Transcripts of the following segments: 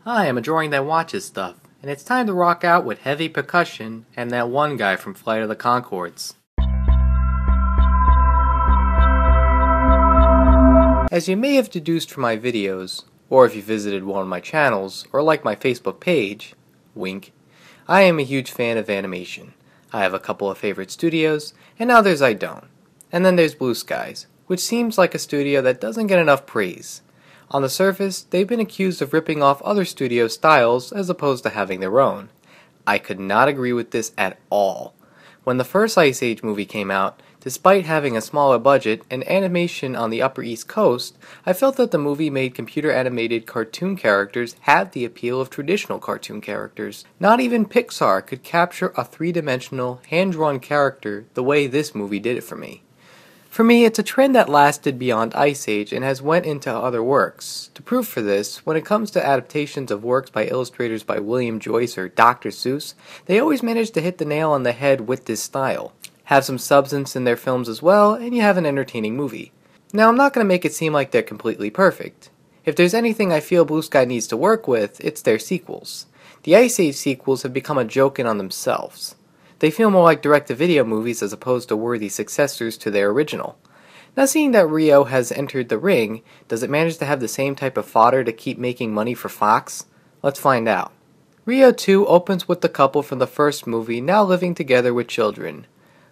Hi, I'm a drawing that watches stuff, and it's time to rock out with heavy percussion and that one guy from Flight of the Conchords. As you may have deduced from my videos, or if you visited one of my channels, or like my Facebook page, wink, I am a huge fan of animation. I have a couple of favorite studios, and others I don't. And then there's Blue Skies, which seems like a studio that doesn't get enough praise. On the surface, they've been accused of ripping off other studio styles as opposed to having their own. I could not agree with this at all. When the first Ice Age movie came out, despite having a smaller budget and animation on the Upper East Coast, I felt that the movie made computer-animated cartoon characters have the appeal of traditional cartoon characters. Not even Pixar could capture a three-dimensional, hand-drawn character the way this movie did it for me. For me, it's a trend that lasted beyond Ice Age and has went into other works. To prove for this, when it comes to adaptations of works by illustrators by William Joyce or Dr. Seuss, they always manage to hit the nail on the head with this style. Have some substance in their films as well, and you have an entertaining movie. Now, I'm not going to make it seem like they're completely perfect. If there's anything I feel Blue Sky needs to work with, it's their sequels. The Ice Age sequels have become a joke in on themselves. They feel more like direct-to-video movies as opposed to worthy successors to their original. Now, seeing that Rio has entered the ring, does it manage to have the same type of fodder to keep making money for Fox? Let's find out. Rio 2 opens with the couple from the first movie now living together with children.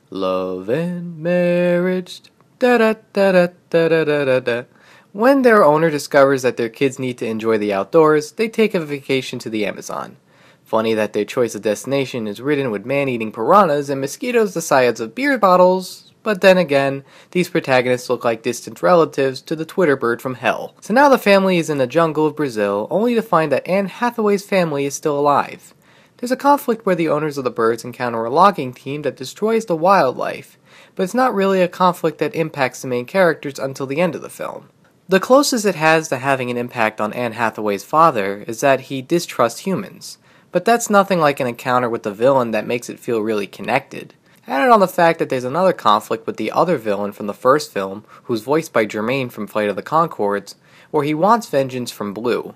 Love and marriage, da-da-da-da-da-da-da-da. When their owner discovers that their kids need to enjoy the outdoors, they take a vacation to the Amazon. Funny that their choice of destination is ridden with man-eating piranhas and mosquitoes the size of beer bottles, but then again, these protagonists look like distant relatives to the Twitter bird from hell. So now the family is in the jungle of Brazil, only to find that Anne Hathaway's family is still alive. There's a conflict where the owners of the birds encounter a logging team that destroys the wildlife, but it's not really a conflict that impacts the main characters until the end of the film. The closest it has to having an impact on Anne Hathaway's father is that he distrusts humans. But that's nothing like an encounter with the villain that makes it feel really connected. Added on the fact that there's another conflict with the other villain from the first film, who's voiced by Jermaine from Flight of the Conchords, where he wants vengeance from Blue.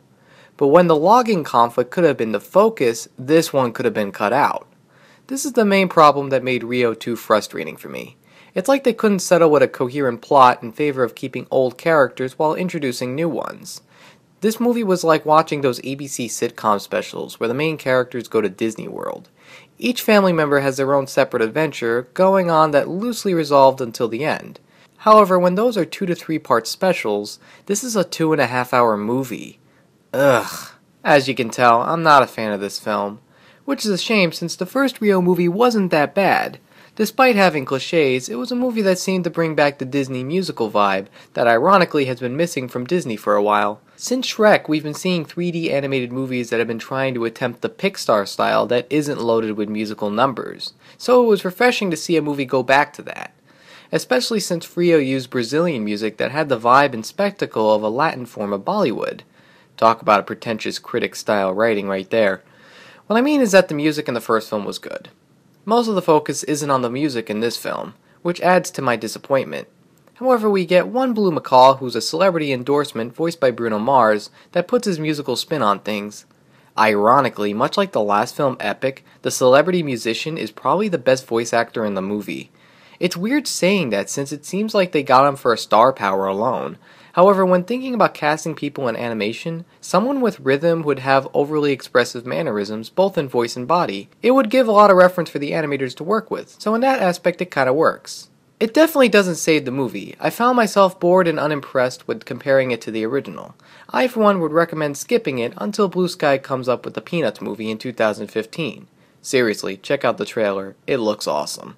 But when the logging conflict could have been the focus, this one could have been cut out. This is the main problem that made Rio 2 frustrating for me. It's like they couldn't settle with a coherent plot in favor of keeping old characters while introducing new ones. This movie was like watching those ABC sitcom specials where the main characters go to Disney World. Each family member has their own separate adventure going on that loosely resolved until the end. However, when those are 2 to 3 part specials, this is a 2.5-hour movie. Ugh. As you can tell, I'm not a fan of this film. Which is a shame since the first Rio movie wasn't that bad. Despite having cliches, it was a movie that seemed to bring back the Disney musical vibe that ironically has been missing from Disney for a while. Since Shrek, we've been seeing 3D animated movies that have been trying to attempt the Pixar style that isn't loaded with musical numbers, so it was refreshing to see a movie go back to that. Especially since Rio used Brazilian music that had the vibe and spectacle of a Latin form of Bollywood. Talk about a pretentious critic-style writing right there. What I mean is that the music in the first film was good. Most of the focus isn't on the music in this film, which adds to my disappointment. However, we get one Blue McCall who's a celebrity endorsement voiced by Bruno Mars that puts his musical spin on things. Ironically, much like the last film Epic, the celebrity musician is probably the best voice actor in the movie. It's weird saying that since it seems like they got him for a star power alone. However, when thinking about casting people in animation, someone with rhythm would have overly expressive mannerisms both in voice and body. It would give a lot of reference for the animators to work with, so in that aspect it kinda works. It definitely doesn't save the movie. I found myself bored and unimpressed with comparing it to the original. I for one would recommend skipping it until Blue Sky comes up with the Peanuts movie in 2015. Seriously, check out the trailer, it looks awesome.